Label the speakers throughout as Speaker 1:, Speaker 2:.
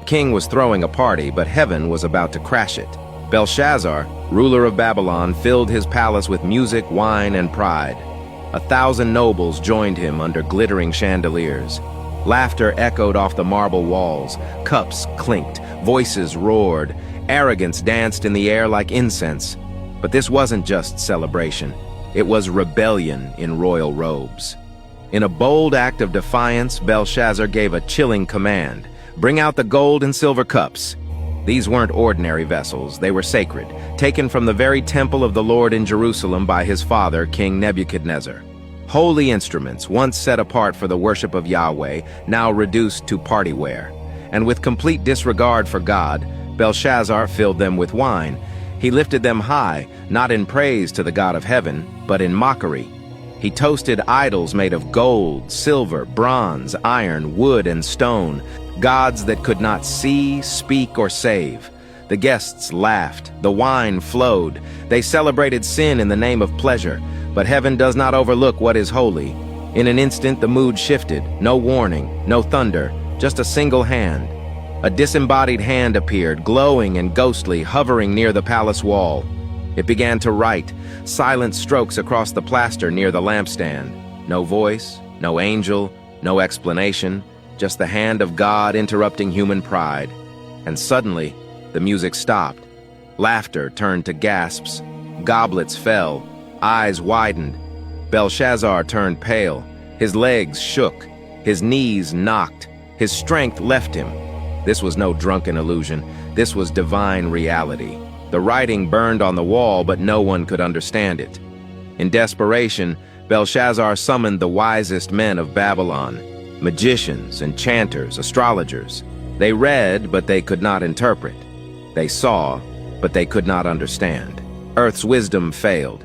Speaker 1: king was throwing a party, but heaven was about to crash it. Belshazzar, ruler of Babylon, filled his palace with music, wine, and pride. 1,000 nobles joined him under glittering chandeliers. Laughter echoed off the marble walls, cups clinked, voices roared, arrogance danced in the air like incense. But this wasn't just celebration. It was rebellion in royal robes. In a bold act of defiance, Belshazzar gave a chilling command: "Bring out the gold and silver cups." These weren't ordinary vessels, they were sacred, taken from the very temple of the Lord in Jerusalem by his father, King Nebuchadnezzar. Holy instruments, once set apart for the worship of Yahweh, now reduced to partyware. And with complete disregard for God, Belshazzar filled them with wine. He lifted them high, not in praise to the God of heaven, but in mockery. He toasted idols made of gold, silver, bronze, iron, wood, and stone, gods that could not see, speak, or save. The guests laughed, the wine flowed, they celebrated sin in the name of pleasure, but heaven does not overlook what is holy. In an instant the mood shifted, no warning, no thunder, just a single hand. A disembodied hand appeared, glowing and ghostly, hovering near the palace wall. It began to write, silent strokes across the plaster near the lampstand. No voice, no angel, no explanation, just the hand of God interrupting human pride. And suddenly, the music stopped. Laughter turned to gasps. Goblets fell. Eyes widened. Belshazzar turned pale. His legs shook. His knees knocked. His strength left him. This was no drunken illusion. This was divine reality. The writing burned on the wall, but no one could understand it. In desperation, Belshazzar summoned the wisest men of Babylon, magicians, enchanters, astrologers. They read, but they could not interpret. They saw, but they could not understand. Earth's wisdom failed.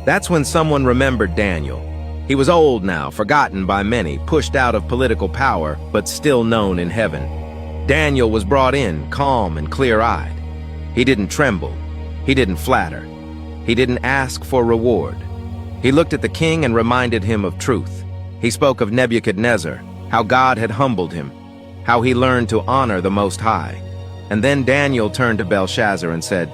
Speaker 1: That's when someone remembered Daniel. He was old now, forgotten by many, pushed out of political power, but still known in heaven. Daniel was brought in, calm and clear-eyed. He didn't tremble. He didn't flatter. He didn't ask for reward. He looked at the king and reminded him of truth. He spoke of Nebuchadnezzar, how God had humbled him, how he learned to honor the Most High. And then Daniel turned to Belshazzar and said,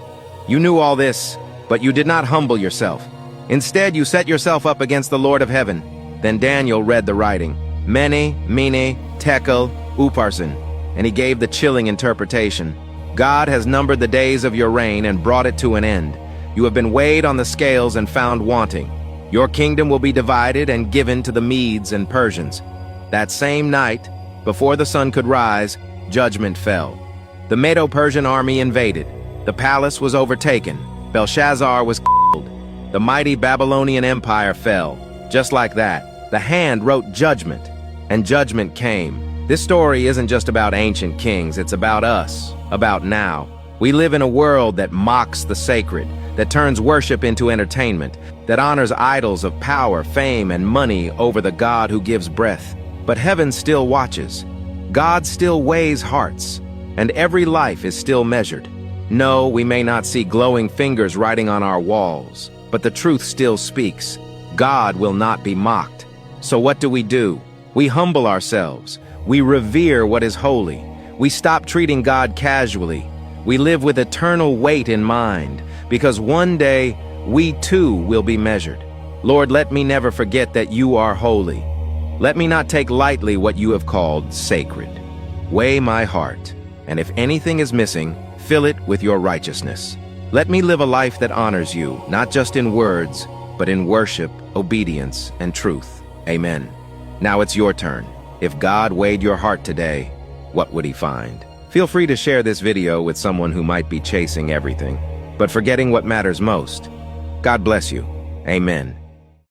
Speaker 1: "You knew all this, but you did not humble yourself. Instead, you set yourself up against the Lord of heaven." Then Daniel read the writing, Mene, Mene, Tekel, Upharsin, and he gave the chilling interpretation. God has numbered the days of your reign and brought it to an end. You have been weighed on the scales and found wanting. Your kingdom will be divided and given to the Medes and Persians. That same night, before the sun could rise, judgment fell. The Medo-Persian army invaded. The palace was overtaken. Belshazzar was killed. The mighty Babylonian Empire fell. Just like that, the hand wrote judgment, and judgment came. This story isn't just about ancient kings, it's about us, about now. We live in a world that mocks the sacred, that turns worship into entertainment, that honors idols of power, fame, and money over the God who gives breath. But heaven still watches. God still weighs hearts, and every life is still measured. No, we may not see glowing fingers writing on our walls, but the truth still speaks. God will not be mocked. So what do? We humble ourselves. We revere what is holy. We stop treating God casually. We live with eternal weight in mind, because one day we too will be measured. Lord, let me never forget that you are holy. Let me not take lightly what you have called sacred. Weigh my heart, and if anything is missing, fill it with your righteousness. Let me live a life that honors you, not just in words, but in worship, obedience, and truth. Amen. Now it's your turn. If God weighed your heart today, what would he find? Feel free to share this video with someone who might be chasing everything, but forgetting what matters most. God bless you. Amen.